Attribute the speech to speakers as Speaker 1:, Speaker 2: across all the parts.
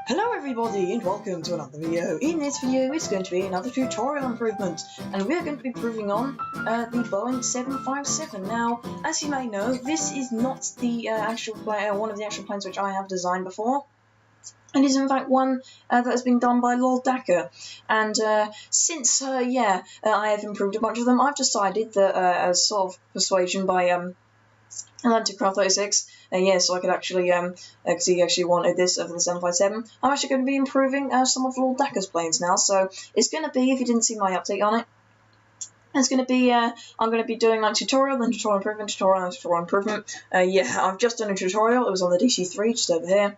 Speaker 1: Hello everybody and welcome to another video. In this video it's going to be another tutorial improvement and we're going to be improving on the Boeing 757. Now, as you may know, this is not the one of the actual planes which I have designed before. It is in fact one that has been done by Lord Dakr, and since I have improved a bunch of them, I've decided that as sort of persuasion by Craft 36, so I could actually, because he actually wanted this for the 757, I'm actually going to be improving some of Lord Dakr's planes now. So it's going to be, if you didn't see my update on it, it's going to be, I'm going to be doing like tutorial, then tutorial improvement, tutorial, and tutorial improvement. I've just done a tutorial. It was on the DC-3, just over here.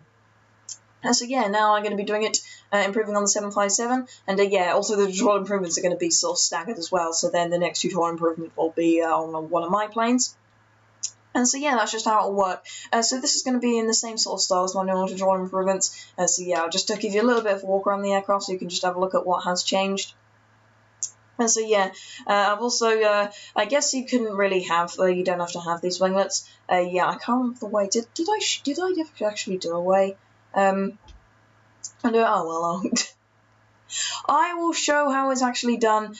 Speaker 1: So now I'm going to be doing it, improving on the 757, and also the tutorial improvements are going to be sort of staggered as well. So then the next tutorial improvement will be on one of my planes. And so that's just how it'll work. So this is going to be in the same sort of style as my normal tutorial improvements. I'll just give you a little bit of a walk around the aircraft so you can just have a look at what has changed. And so I've also, I guess you couldn't really have, you don't have to have these winglets. I can't remember the way. Did I actually do a way? Oh well. I will show how it's actually done.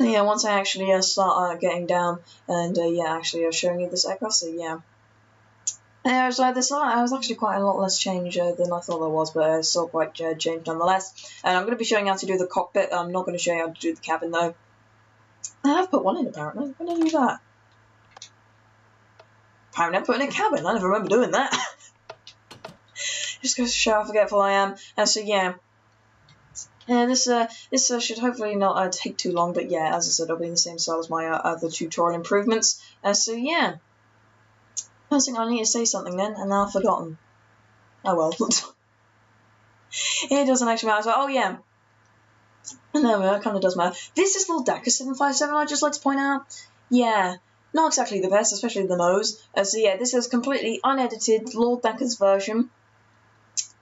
Speaker 1: Once I actually start getting down and actually showing you this aircraft. So I was actually quite a lot less change than I thought there was, but it's still quite changed nonetheless. And I'm going to be showing you how to do the cockpit. I'm not going to show you how to do the cabin though. I have put one in apparently. When did I do that? Apparently I put in a cabin. I never remember doing that. Just goes to show how forgetful I am. And so this should hopefully not take too long, but as I said, it'll be in the same style as my other tutorial improvements. First thing I need to say something then, and now I've forgotten. Oh well. It doesn't actually matter. So, no, it kind of does matter. This is Lord Dakr 757, I'd just like to point out. Not exactly the best, especially the nose. This is completely unedited Lord Dakr's version.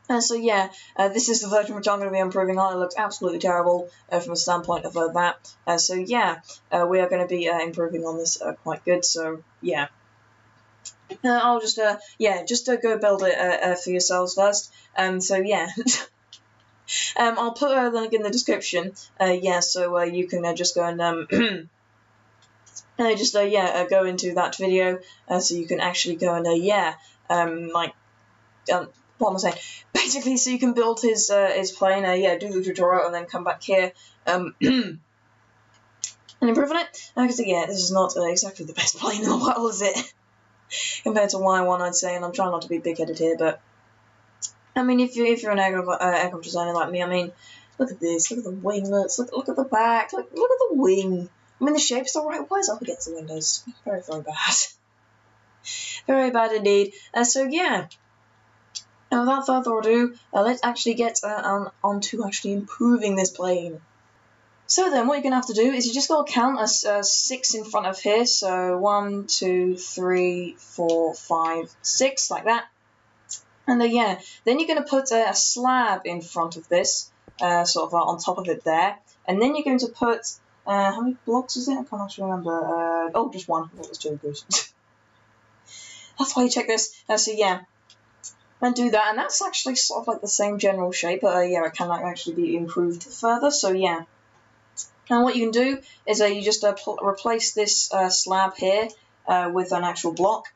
Speaker 1: This is the version which I'm going to be improving on. It looks absolutely terrible from a standpoint of that. We are going to be improving on this quite good. So I'll just go build it for yourselves first. I'll put a link in the description. So you can just go and go into that video. So you can actually go and what am I saying? Basically, so you can build his plane, do the tutorial, and then come back here and improve on it. Because this is not exactly the best plane in the world, is it? Compared to Y1, I'd say, and I'm trying not to be big-headed here, but I mean, if you're an aircraft designer like me, I mean, look at this, look at the winglets, look at the back, look at the wing. I mean, the shape's all right. Why is it up against the windows? Very, very bad. Very bad indeed. And without further ado, let's actually get on to actually improving this plane. So then, what you're going to have to do is you just got to count as 6 in front of here. So 1, 2, 3, 4, 5, 6, like that. And then you're going to put a slab in front of this, on top of it there. And then you're going to put, how many blocks is it? I can't actually remember. Just one. It was 2 good. That's why you check this. And do that, and that's actually sort of like the same general shape, but it can actually be improved further. So and what you can do is you just replace this slab here with an actual block,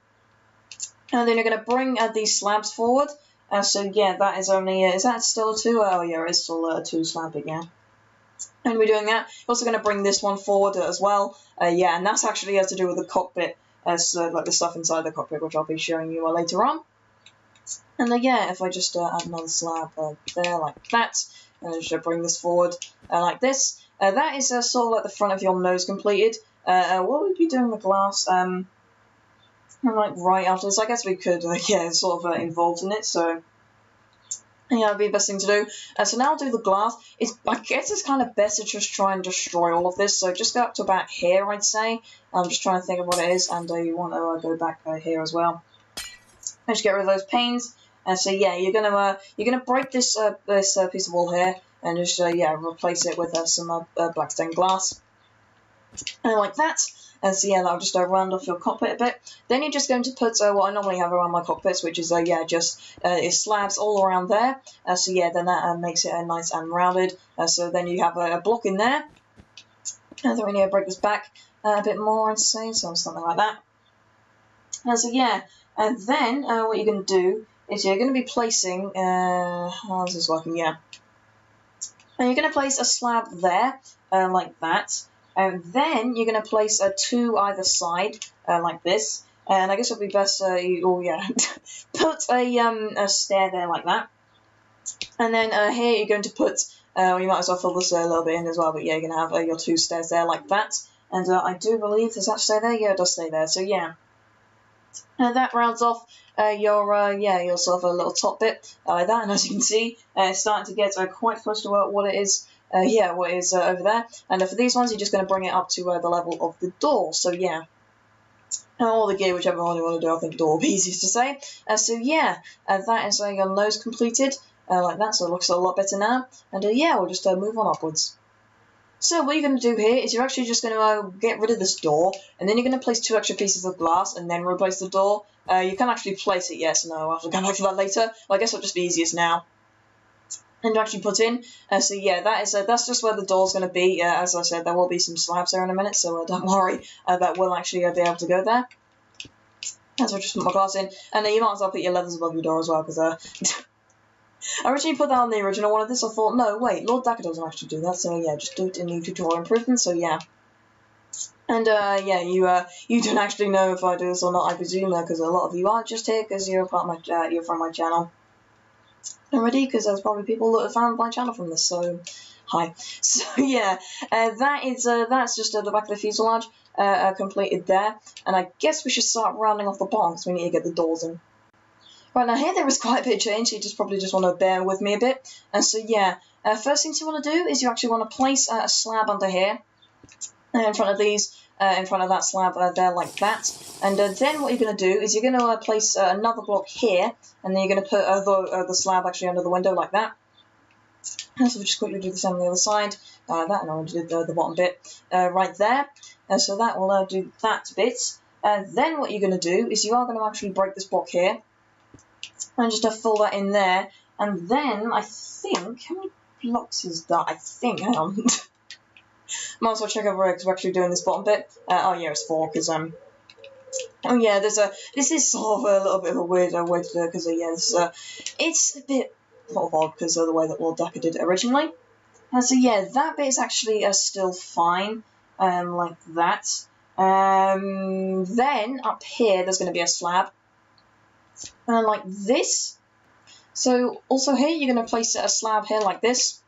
Speaker 1: and then you're going to bring these slabs forward. That is only is that still a 2? Oh yeah, it's still a 2 slab, and we're doing that. You're also going to bring this one forward as well. And that's actually has to do with the cockpit, like the stuff inside the cockpit, which I'll be showing you later on. And if I just add another slab there like that, and then just bring this forward like this, that is sort of like the front of your nose completed. What would we be doing with glass? Right after this, I guess we could, sort of involved in it. So it'd be the best thing to do. So now I'll do the glass. I guess it's kind of best to just try and destroy all of this. So just go up to about here, I'd say. I'm just trying to think of what it is, and you want to go back here as well. Just get rid of those panes. You're gonna break this piece of wall here and just replace it with some black stained glass, and like that. So yeah, that'll just round off your cockpit a bit. Then you're just going to put what I normally have around my cockpits, which is yeah, just slabs all around there. So yeah, then that makes it nice and rounded. So then you have a block in there. And then we need to break this back a bit more, I'd say, so something like that. So yeah, and then what you're going to do is you're going to be placing, how's this working? Yeah. And you're going to place a slab there, like that. And then you're going to place two either side, like this. And I guess it would be best, put a stair there like that. And then here you're going to put, you might as well fill this a little bit in as well, but yeah, you're going to have your two stairs there like that. And I do believe, does that stay there? Yeah, it does stay there. So yeah. That rounds off your sort of a little top bit like that, and as you can see, it's starting to get quite close to what it is. What is over there. And for these ones, you're just going to bring it up to the level of the door. So yeah, or the gear, whichever one you want to do. I think door will be easiest to say. So yeah, that is your nose completed like that. So it looks a lot better now. And yeah, we'll just move on upwards. So what you're going to do here is you're actually just going to get rid of this door, and then you're going to place two extra pieces of glass and then replace the door. You can actually place it, yes, no, I'll have to come back to that later. Well, I guess it'll just be easiest now. And actually put in. So yeah, that's just where the door's going to be. As I said, there will be some slabs there in a minute, so don't worry, that will actually be able to go there. So I'll just put my glass in, and you might as well put your leathers above your door as well, because I originally put that on the original one of this. I thought, no, wait, Lord Dakr doesn't actually do that, so yeah, just do it in the tutorial improvements, so yeah. And yeah, you don't actually know if I do this or not, I presume, because a lot of you are just here because you're part of my, you're from my channel already, because there's probably people that have found my channel from this, so hi. So yeah, that's just the back of the fuselage completed there, and I guess we should start rounding off the bottom because we need to get the doors in. Right, now here there is quite a bit of change, so you probably just want to bear with me a bit. And so yeah, first things you want to do is you actually want to place a slab under here, in front of these, in front of that slab there like that. And then what you're going to do is you're going to place another block here, and then you're going to put the slab actually under the window like that. And so we'll just quickly do the same on the other side, that, and I'll do the bottom bit right there. So that will do that bit. Then what you're going to do is you are going to actually break this block here, and just fill that in there, and then I think, how many blocks is that? I think, hang on. Might as well check over it because we're actually doing this bottom bit. Oh yeah, it's 4, because oh yeah, this is sort of a little bit of a weird way to do it, because yeah, it's a bit sort of odd because of the way that Lord Dakr did it originally. So yeah, that bit is actually still fine, like that. Then up here there's going to be a slab. Like this. So also here you're going to place a slab here like this,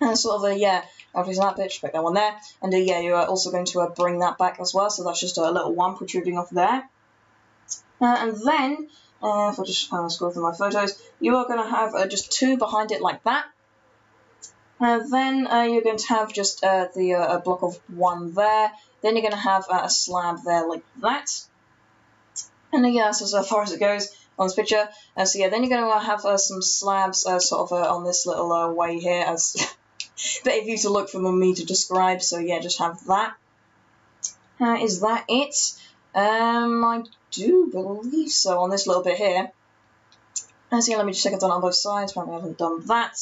Speaker 1: and sort of yeah, obviously that bit, just pick that one there, and yeah, you're also going to bring that back as well, so that's just a little one protruding off there. And then if I just scroll through my photos, you are going to have just 2 behind it like that. Then you're going to have just a block of 1 there. Then you're going to have a slab there like that. And yeah, so as far as it goes on this picture. So yeah, then you're going to have some slabs sort of on this little way here, as bit of you to look for me to describe. So yeah, just have that. Is that it? I do believe so on this little bit here. So yeah, let me just check I've done it on both sides. Apparently I haven't done that.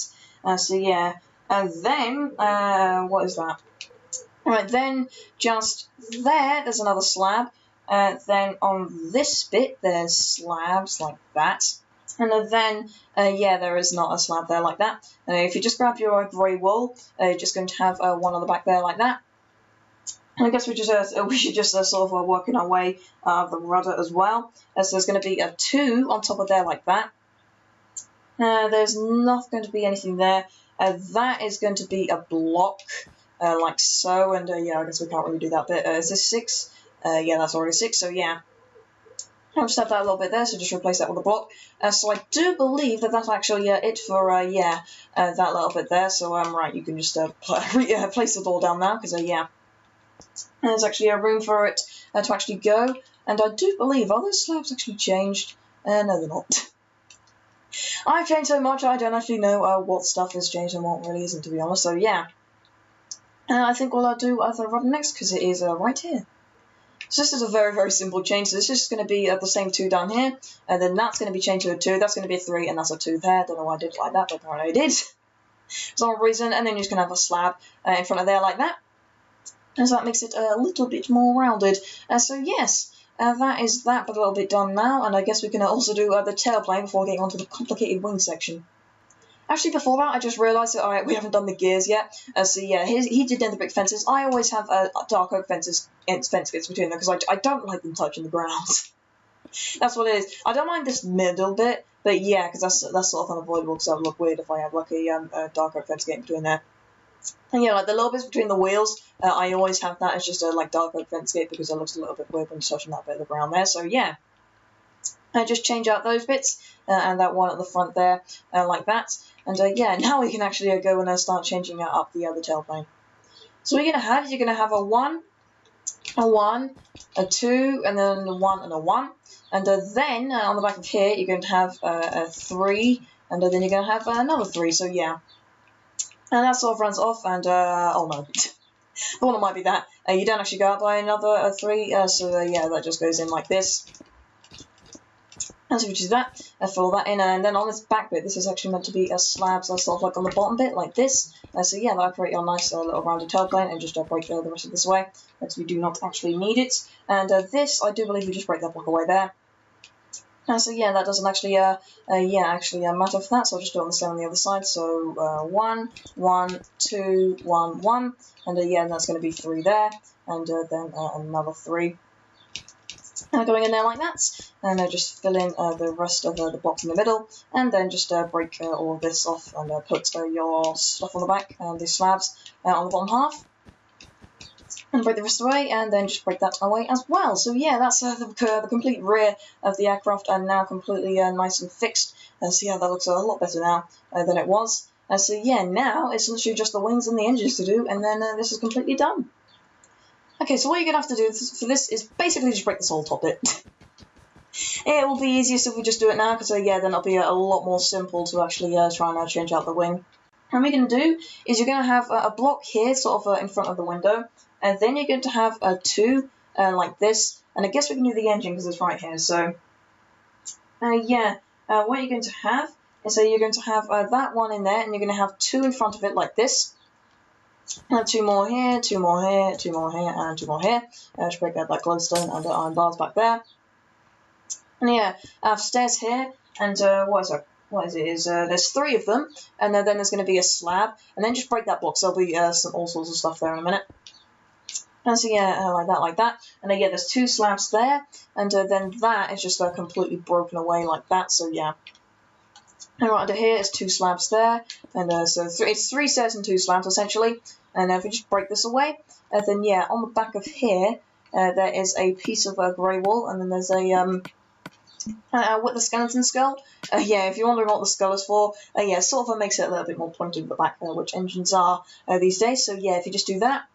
Speaker 1: So yeah, then what is that? Alright, then just there's another slab. Then on this bit, there's slabs like that. And then, yeah, there is not a slab there like that. If you just grab your grey wool, you're just going to have one on the back there like that. And I guess we should just sort of working our way the rudder as well. So there's going to be 2 on top of there like that. There's not going to be anything there. That is going to be a block like so. And yeah, I guess we can't really do that bit. Is this 6? Yeah, that's already 6, so yeah. I'll just have that a little bit there, so just replace that with a block. So I do believe that that's actually it for, yeah, that little bit there. So, right, you can just place the door down now, because, yeah, there's actually a room for it to actually go. And I do believe, are those slabs actually changed? No, they're not. I've changed so much, I don't actually know what stuff has changed and what really isn't, to be honest, so yeah. I think what I'll do the rudder next, because it is right here. So this is a very, very simple change. So this is just going to be the same 2 down here, and then that's going to be changed to a 2. That's going to be a 3, and that's a 2 there. Don't know why I did it like that, but apparently I did. For some reason, and then you're just going to have a slab in front of there like that. And so that makes it a little bit more rounded. So yes, that is that, but a little bit done now. And I guess we can also do the tailplane before getting onto the complicated wing section. Actually, before that, I just realised that we haven't done the gears yet. So yeah, he did the brick fences. I always have dark oak fence bits between them because I don't like them touching the ground. That's what it is. I don't mind this middle bit, but yeah, because that's sort of unavoidable because that would look weird if I have like a dark oak fence gate between there. And yeah, like the little bits between the wheels, I always have that as just a like dark oak fence gate because it looks a little bit weird when you're touching that bit of the ground there. So yeah, I just change out those bits and that one at the front there like that. And yeah, now we can actually go and start changing up the other tailplane. So what you're going to have a 1, a 2, and then a 1 and a 1. And then on the back of here, you're going to have a 3, and then you're going to have another 3. So yeah. And that sort of runs off, and oh no. The one that might be that. You don't actually go out by another 3, so yeah, that just goes in like this. And so we do that, fill that in, and then on this back bit, this is actually meant to be a slab, so sort of like on the bottom bit, like this. So yeah, that'll create your nice little rounded tailplane, and just break the rest of this away, because we do not actually need it. And this, I do believe we just break that block away there. So yeah, that doesn't actually, matter for that, so I'll just do it on the same on the other side. So 1, 1, 2, 1, 1, and yeah, and that's going to be 3 there, and then another 3. Going in there like that, and just fill in the rest of the box in the middle, and then just break all of this off and put your stuff on the back and the slabs on the bottom half, and break the rest away, and then just break that away as well. So yeah, that's the complete rear of the aircraft, and now completely nice and fixed. So yeah, that looks a lot better now than it was. So yeah, now it's literally just the wings and the engines to do, and then this is completely done. Okay, so what you're going to have to do for this is basically just break this whole top bit. It will be easiest if we just do it now, because yeah, then it'll be a lot more simple to actually try and change out the wing. And what you're going to do is you're going to have a block here, sort of in front of the window, and then you're going to have 2 like this, and I guess we can do the engine because it's right here. So what you're going to have is you're going to have that one in there, and you're going to have 2 in front of it like this. 2 more here, 2 more here, 2 more here, and 2 more here. Just break out that glowstone and iron bars back there. And yeah, I have stairs here, and there's 3 of them, and then there's going to be a slab, and then just break that block, so there'll be all sorts of stuff there in a minute. And so yeah, like that, and then yeah, there's 2 slabs there, and then that is just completely broken away like that, so yeah. And right under here is 2 slabs there, and so it's 3 stairs and 2 slabs essentially. And if we just break this away, then yeah, on the back of here there is a piece of grey wool, and then there's a with the skeleton skull. Yeah, if you're wondering what the skull is for, yeah, sort of makes it a little bit more pointed at the back, which engines are these days. So yeah, if you just do that.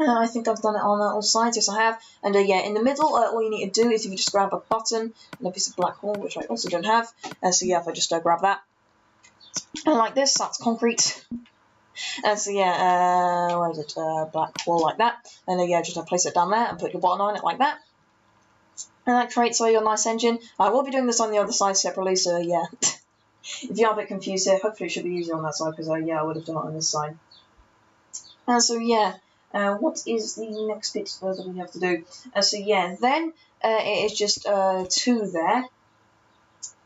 Speaker 1: I think I've done it on all sides, yes I have. And yeah, in the middle, all you need to do is if you just grab a button and a piece of black wool, which I also don't have. So yeah, if I just grab that, and like this, that's concrete. So yeah, where is it? Black wool like that. And yeah, just place it down there and put your button on it like that. And that creates your nice engine. I will be doing this on the other side separately, so yeah. If you are a bit confused here, hopefully it should be easier on that side, because yeah, I would have done it on this side. So yeah. What is the next bit that we have to do? So yeah, then it is just 2 there,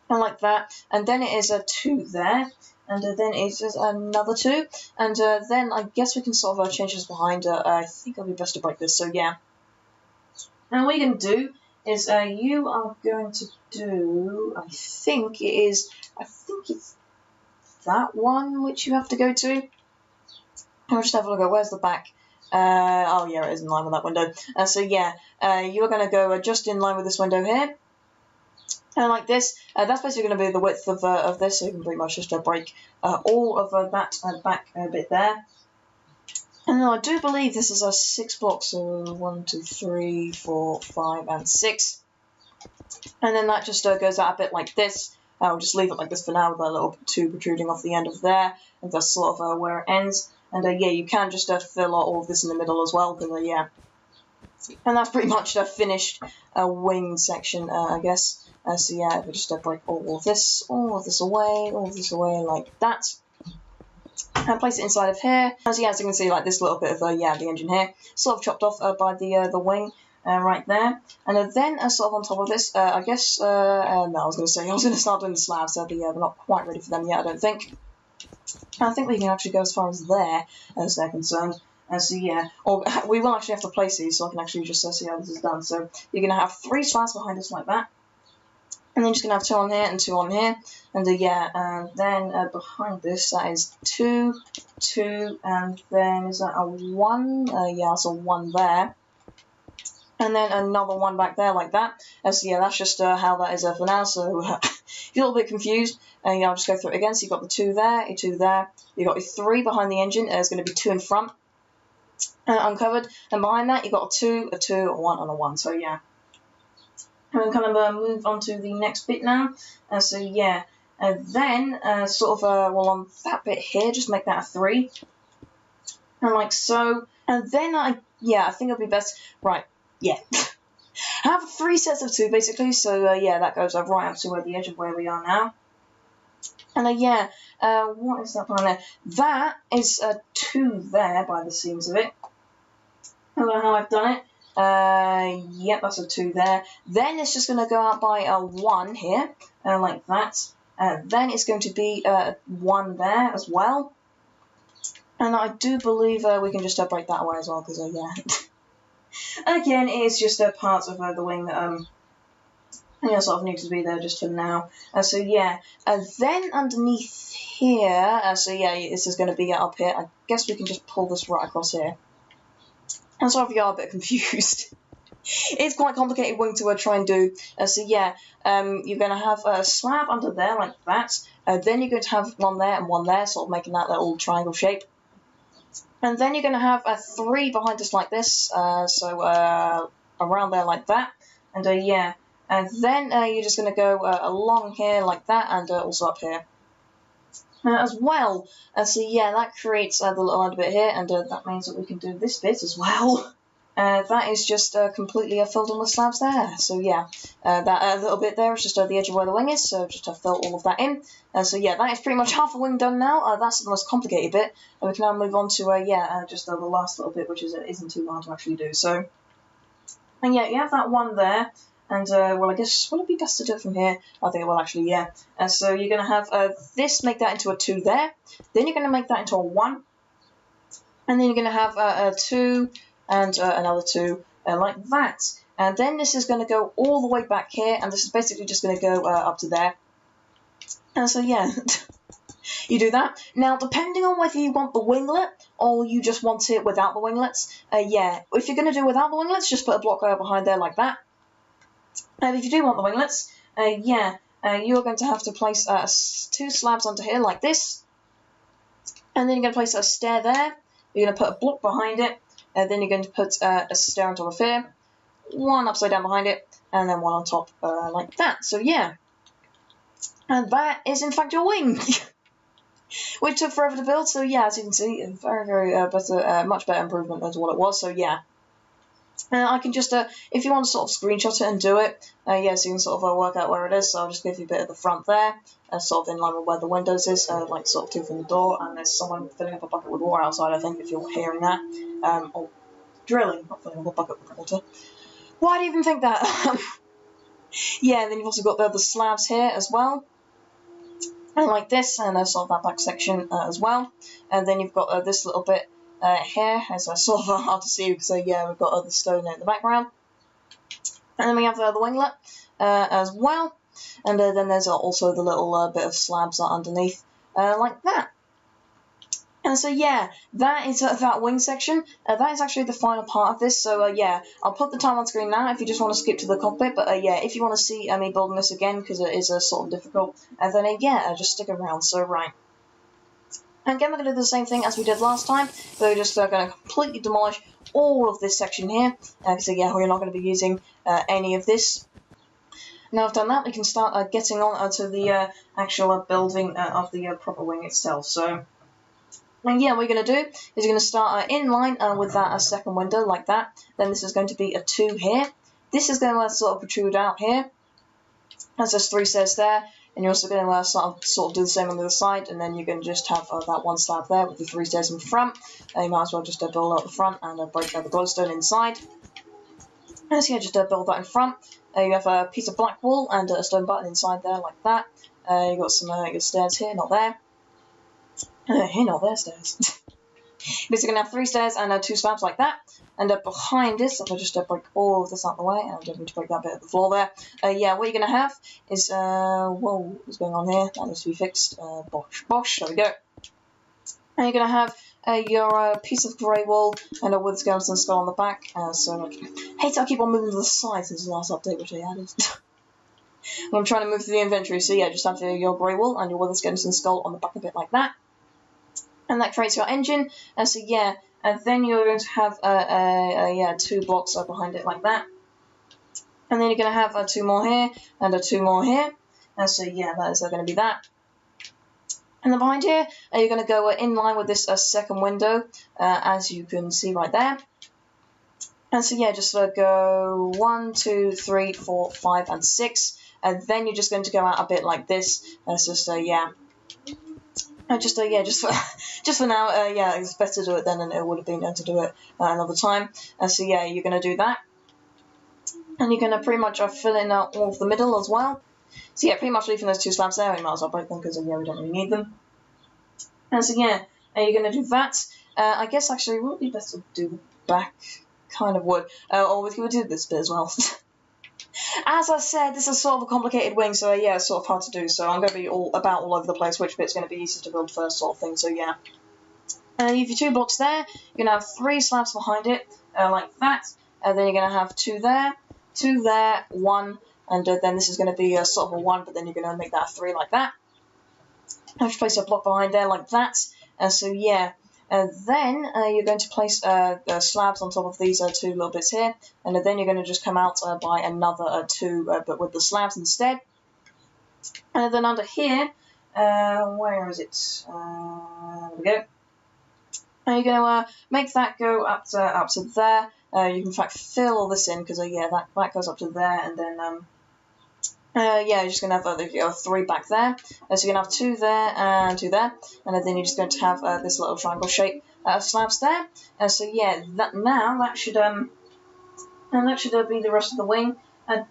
Speaker 1: and like that, and then it is a 2 there, and then it's just another 2, and then I guess we can sort of change this behind. I think it'll be best to break this. So yeah, and what you're going to do is you are going to do. I think it's that one which you have to go to. I'll just have a look at where's the back. Oh yeah, it is in line with that window. So yeah, you're going to go just in line with this window here, and like this. That's basically going to be the width of this, so you can pretty much just break all of that back bit there. And then I do believe this is 6 blocks, so 1, 2, 3, 4, 5, and 6. And then that just goes out a bit like this. I'll just leave it like this for now with a little tube protruding off the end of there, and that's sort of where it ends. And yeah, you can just fill all of this in the middle as well, because yeah. And that's pretty much the finished wing section, I guess. So yeah, if we just break all of this away, like that, and place it inside of here. As you can see, like this little bit of the engine here, sort of chopped off by the wing right there. And then sort of on top of this, I guess no, I was going to start doing the slabs. We're not quite ready for them yet, I don't think. I think we can actually go as far as there, as they're concerned. So yeah, or we will actually have to place these, so I can actually just see how this is done. So you're going to have 3 slabs behind us like that, and then you're just going to have 2 on here and 2 on here, and then behind this that is 2, 2, and then is that a 1? Yeah, it's a 1 there, and then another 1 back there like that. So yeah, that's just how that is for now. So if you're a little bit confused, I'll just go through it again. So you've got the 2 there, your 2 there, you've got your 3 behind the engine. There's going to be 2 in front. Uncovered, and behind that you've got a 2, a 2, a 1, and a 1. So yeah, and kind of move on to the next bit now. So yeah, then sort of on that bit here, just make that a 3, and like so. And then I think it'll be best. Right, yeah, have 3 sets of 2 basically. So yeah, that goes right up to the edge of where we are now. And what is that behind there? That is a 2 there by the seams of it. I don't know how I've done it. Yep, that's a 2 there. Then it's just going to go out by a 1 here, like that. Then it's going to be a 1 there as well. And I do believe we can just break that away as well, because yeah. Again, it's just a part of the wing that sort of needs to be there just for now. So yeah, then underneath here, so yeah, this is going to be up here. I guess we can just pull this right across here. I'm sorry if you are a bit confused. It's quite a complicated wing to try and do. So yeah, you're going to have a slab under there like that. Then you're going to have 1 there and 1 there, sort of making that little triangle shape. And then you're going to have a 3 behind us like this, so around there like that. And yeah, and then you're just going to go along here like that, and also up here. As well. So yeah, that creates the little end bit here, and that means that we can do this bit as well. That is just completely filled in with slabs there. So yeah, that little bit there is just the edge of where the wing is, so just fill all of that in. So yeah, that is pretty much half the wing done now. That's the most complicated bit, and we can now move on to just the last little bit, which isn't too hard to actually do. So, and yeah, you have that 1 there. And, well, I guess, would it be best to do it from here? I think it will actually, yeah. So you're going to have this, make that into a 2 there. Then you're going to make that into a 1. And then you're going to have a 2 and another 2 like that. And then this is going to go all the way back here. And this is basically just going to go up to there. And so, yeah, you do that. Now, depending on whether you want the winglet or you just want it without the winglets, yeah, if you're going to do without the winglets, just put a block behind there like that. And if you do want the winglets, you're going to have to place 2 slabs onto here like this, and then you're going to place a stair there. You're going to put a block behind it, and then you're going to put a stair on top of here, 1 upside down behind it, and then 1 on top like that. So yeah, and that is in fact your wing, which took forever to build. So yeah, as you can see, very much better improvement than what it was. So yeah. I can just, if you want to sort of screenshot it and do it, so you can sort of work out where it is. So I'll just give you a bit of the front there, sort of in line with where the windows is, like sort of 2 from the door, and there's someone filling up a bucket with water outside, I think, if you're hearing that. Or drilling, not filling up a bucket with water. Why do you even think that? Yeah, and then you've also got the slabs here as well, and like this, and sort of that back section as well. And then you've got this little bit here, as sort of hard to see, so yeah, we've got the stone in the background. And then we have the winglet as well, and then there's also the little bit of slabs underneath, like that. And so yeah, that is that wing section. That is actually the final part of this, so yeah, I'll put the time on screen now if you just want to skip to the cockpit, but yeah, if you want to see me building this again, because it is sort of difficult, then yeah, just stick around. So right. And again, we're going to do the same thing as we did last time. We're just going to completely demolish all of this section here. So yeah, we're not going to be using any of this. Now I've done that, we can start getting on to the actual building of the proper wing itself. So And yeah, what you're going to do is you're going to start in line with that second window like that. Then this is going to be a 2 here. This is going to sort of protrude out here. As there's 3 stairs there. And you're also going to sort of do the same on the other side. And then you're going to just have that 1 slab there with the 3 stairs in front. You might as well just build out the front and break the glowstone inside. And so yeah, just build that in front. You have a piece of black wool and a stone button inside there like that. You've got some stairs here, not there. Here, not there, stairs. But you're going to have 3 stairs and 2 slabs like that. And behind this, if I just break all of this out of the way, and I don't need to break that bit of the floor there. Yeah, what you're going to have is, whoa, what's going on here? That needs to be fixed. Bosh, there we go. And you're going to have your piece of grey wool and a wood skeleton skull on the back. So, I hate how I keep on moving to the side since the last update which I added. I'm trying to move through the inventory, so yeah, just have your grey wool and your wood skeleton skull on the back of it like that. And that creates your engine. And so yeah, and then you're going to have 2 blocks behind it like that. And then you're going to have 2 more here and 2 more here. And so yeah, that is going to be that. And then behind here, you're going to go in line with this second window, as you can see right there. And so yeah, just go 1, 2, 3, 4, 5, and 6. And then you're just going to go out a bit like this. So yeah. Just for now, yeah, it's better to do it then than it would have been to do it another time. So yeah, you're going to do that. And you're going to pretty much fill in all of the middle as well. So yeah, pretty much leaving those 2 slabs there. We might as well break them because yeah, we don't really need them. And so yeah, you're going to do that. I guess actually it would be best to do the back. Kind of would. Or we could do this bit as well. As I said, this is sort of a complicated wing, so yeah, it's sort of hard to do. So I'm going to be all over the place, which bit's going to be easiest to build first, sort of thing. So yeah. And you have your 2 blocks there. You're going to have 3 slabs behind it, like that. And then you're going to have 2 there, 2 there, 1, and then this is going to be sort of a 1, but then you're going to make that a 3 like that. And just place a block behind there like that. So yeah. Then you're going to place the slabs on top of these 2 little bits here, and then you're going to just come out by another 2, but with the slabs instead. And then under here, where is it? There we go. And you're going to make that go up to there. You can in fact fill all this in because yeah, that goes up to there, and then yeah, you're just going to have 3 back there. So you're going to have 2 there and 2 there. And then you're just going to have this little triangle shape slabs there. So yeah, that should be the rest of the wing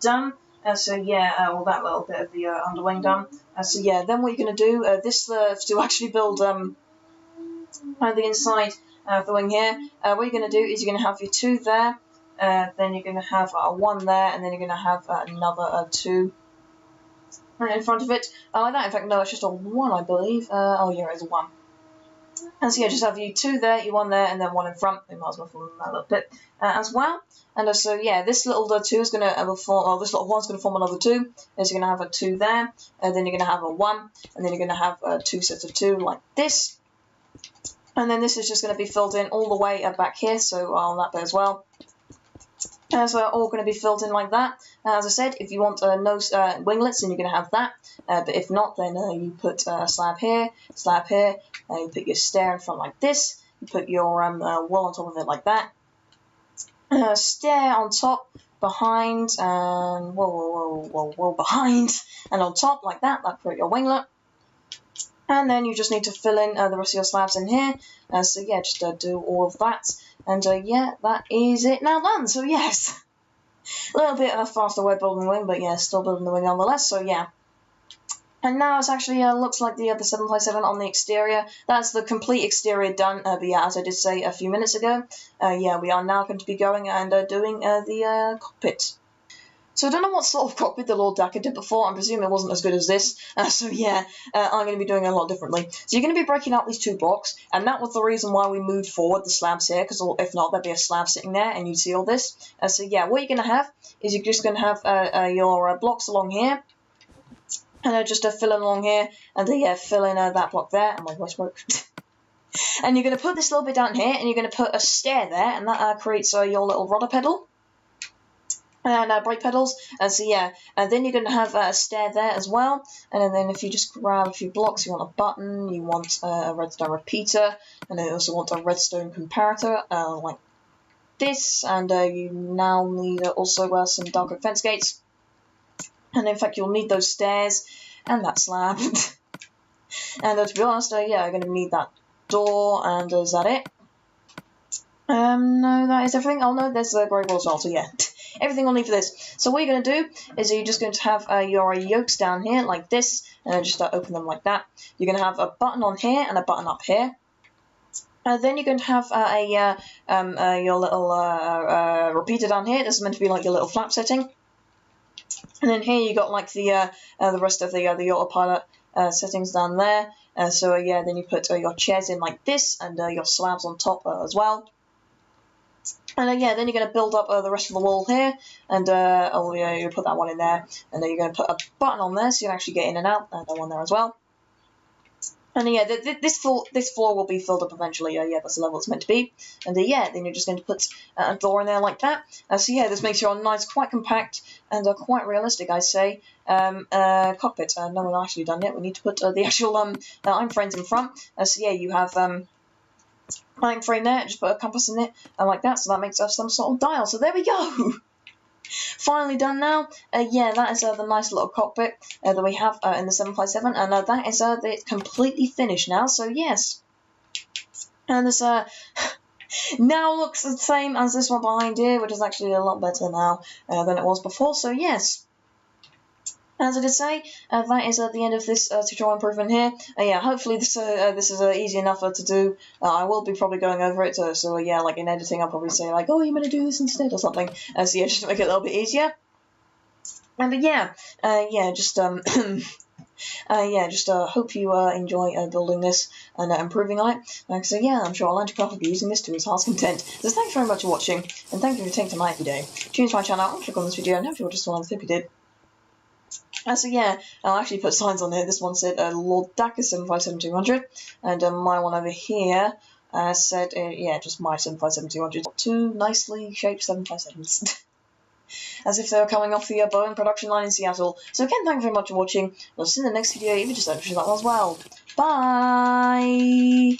Speaker 1: done. So yeah, well, that little bit of the underwing done. So yeah, then what you're going to do, to actually build the inside of the wing here, what you're going to do is you're going to have your 2 there. Then you're going to have 1 there, and then you're going to have another 2 in front of it, like that. In fact, no, it's just a 1, I believe. Oh yeah, it's a 1. And so yeah, just have you 2 there, you 1 there, and then 1 in front. We might as well fill in that little bit as well. And so yeah, this little 2 is going to form, or this little 1 is going to form another 2. So you're going to have a 2 there, and then you're going to have a 1, and then you're going to have 2 sets of 2 like this. And then this is just going to be filled in all the way back here, so on that bit as well. So we're all going to be filled in like that. As I said, if you want no winglets, then you're going to have that. But if not, then you put a slab here, you put your stair in front like this, you put your wall on top of it like that. Stair on top, behind, and whoa, behind, and on top like that. That create your winglet. And then you just need to fill in the rest of your slabs in here. So yeah, just do all of that. And yeah, that is it now done. So yes, a little bit of a faster way building the wing, but yeah, still building the wing nonetheless. So yeah. And now it's actually looks like the 7x7 on the exterior. That's the complete exterior done. But yeah, as I did say a few minutes ago, yeah, we are now going to be going and doing the cockpit. So I don't know what sort of cockpit the Lord Dakr did before. I presume it wasn't as good as this. So yeah, I'm going to be doing it a lot differently. So you're going to be breaking out these 2 blocks, and that was the reason why we moved forward the slabs here, because if not, there'd be a slab sitting there, and you'd see all this. So yeah, what you're going to have is you're just going to have your blocks along here, and just fill in along here, and then fill in that block there, and my voice broke. And you're going to put this little bit down here, and you're going to put a stair there, and that creates your little rudder pedal. and brake pedals. So yeah, and then you're going to have a stair there as well. And then if you just grab a few blocks, you want a button, you want a redstone repeater, and then you also want a redstone comparator, like this. And you now need also some dark oak fence gates. And in fact, you'll need those stairs and that slab. And to be honest, yeah, I'm going to need that door. And is that it? No, that is everything. Oh no, there's the grey wall as well, so yeah. Everything we'll need for this. So what you're going to do is you're just going to have your yokes down here like this, and just open them like that. You're going to have a button on here and a button up here. Then you're going to have your little repeater down here. This is meant to be like your little flap setting. And then here you got like the rest of the autopilot settings down there. So yeah, then you put your chairs in like this, and your slabs on top as well. And yeah, then you're going to build up the rest of the wall here, and you put that one in there, and then you're going to put a button on there so you can actually get in and out, and that one there as well. And yeah, this floor will be filled up eventually. Yeah, that's the level it's meant to be. And yeah, then you're just going to put a door in there like that. So yeah, this makes your nice, quite compact and quite realistic, I say. Cockpit. No one actually done yet. We need to put the actual iron frames in front. So yeah, you have iron frame there. Just put a compass in it like that. So that makes us some sort of dial. So there we go. Finally done now. Yeah, that is the nice little cockpit that we have in the 757, and that is it's completely finished now. So yes, and this now looks the same as this one behind here, which is actually a lot better now than it was before. So yes. As I did say, that is the end of this tutorial improvement here. Yeah, hopefully this is easy enough to do. I will be probably going over it, so yeah, like in editing, I'll probably say like, oh, you're going to do this instead or something. So yeah, just to make it a little bit easier. But yeah, just hope you enjoy building this and improving on it. So yeah, I'm sure Atlantic will be using this to his heart's content. So thanks very much for watching, and thank you for taking time out of your day. Tune into my channel and click on this video, and hopefully you'll just want to hope you did. So yeah, I'll actually put signs on here. This one said Lord Dakr 757-200, and my one over here said, yeah, just my 757-200. Two nicely shaped 757s. As if they were coming off the Boeing production line in Seattle. So again, thank you very much for watching. I'll see you in the next video, if you just like that one as well. Bye!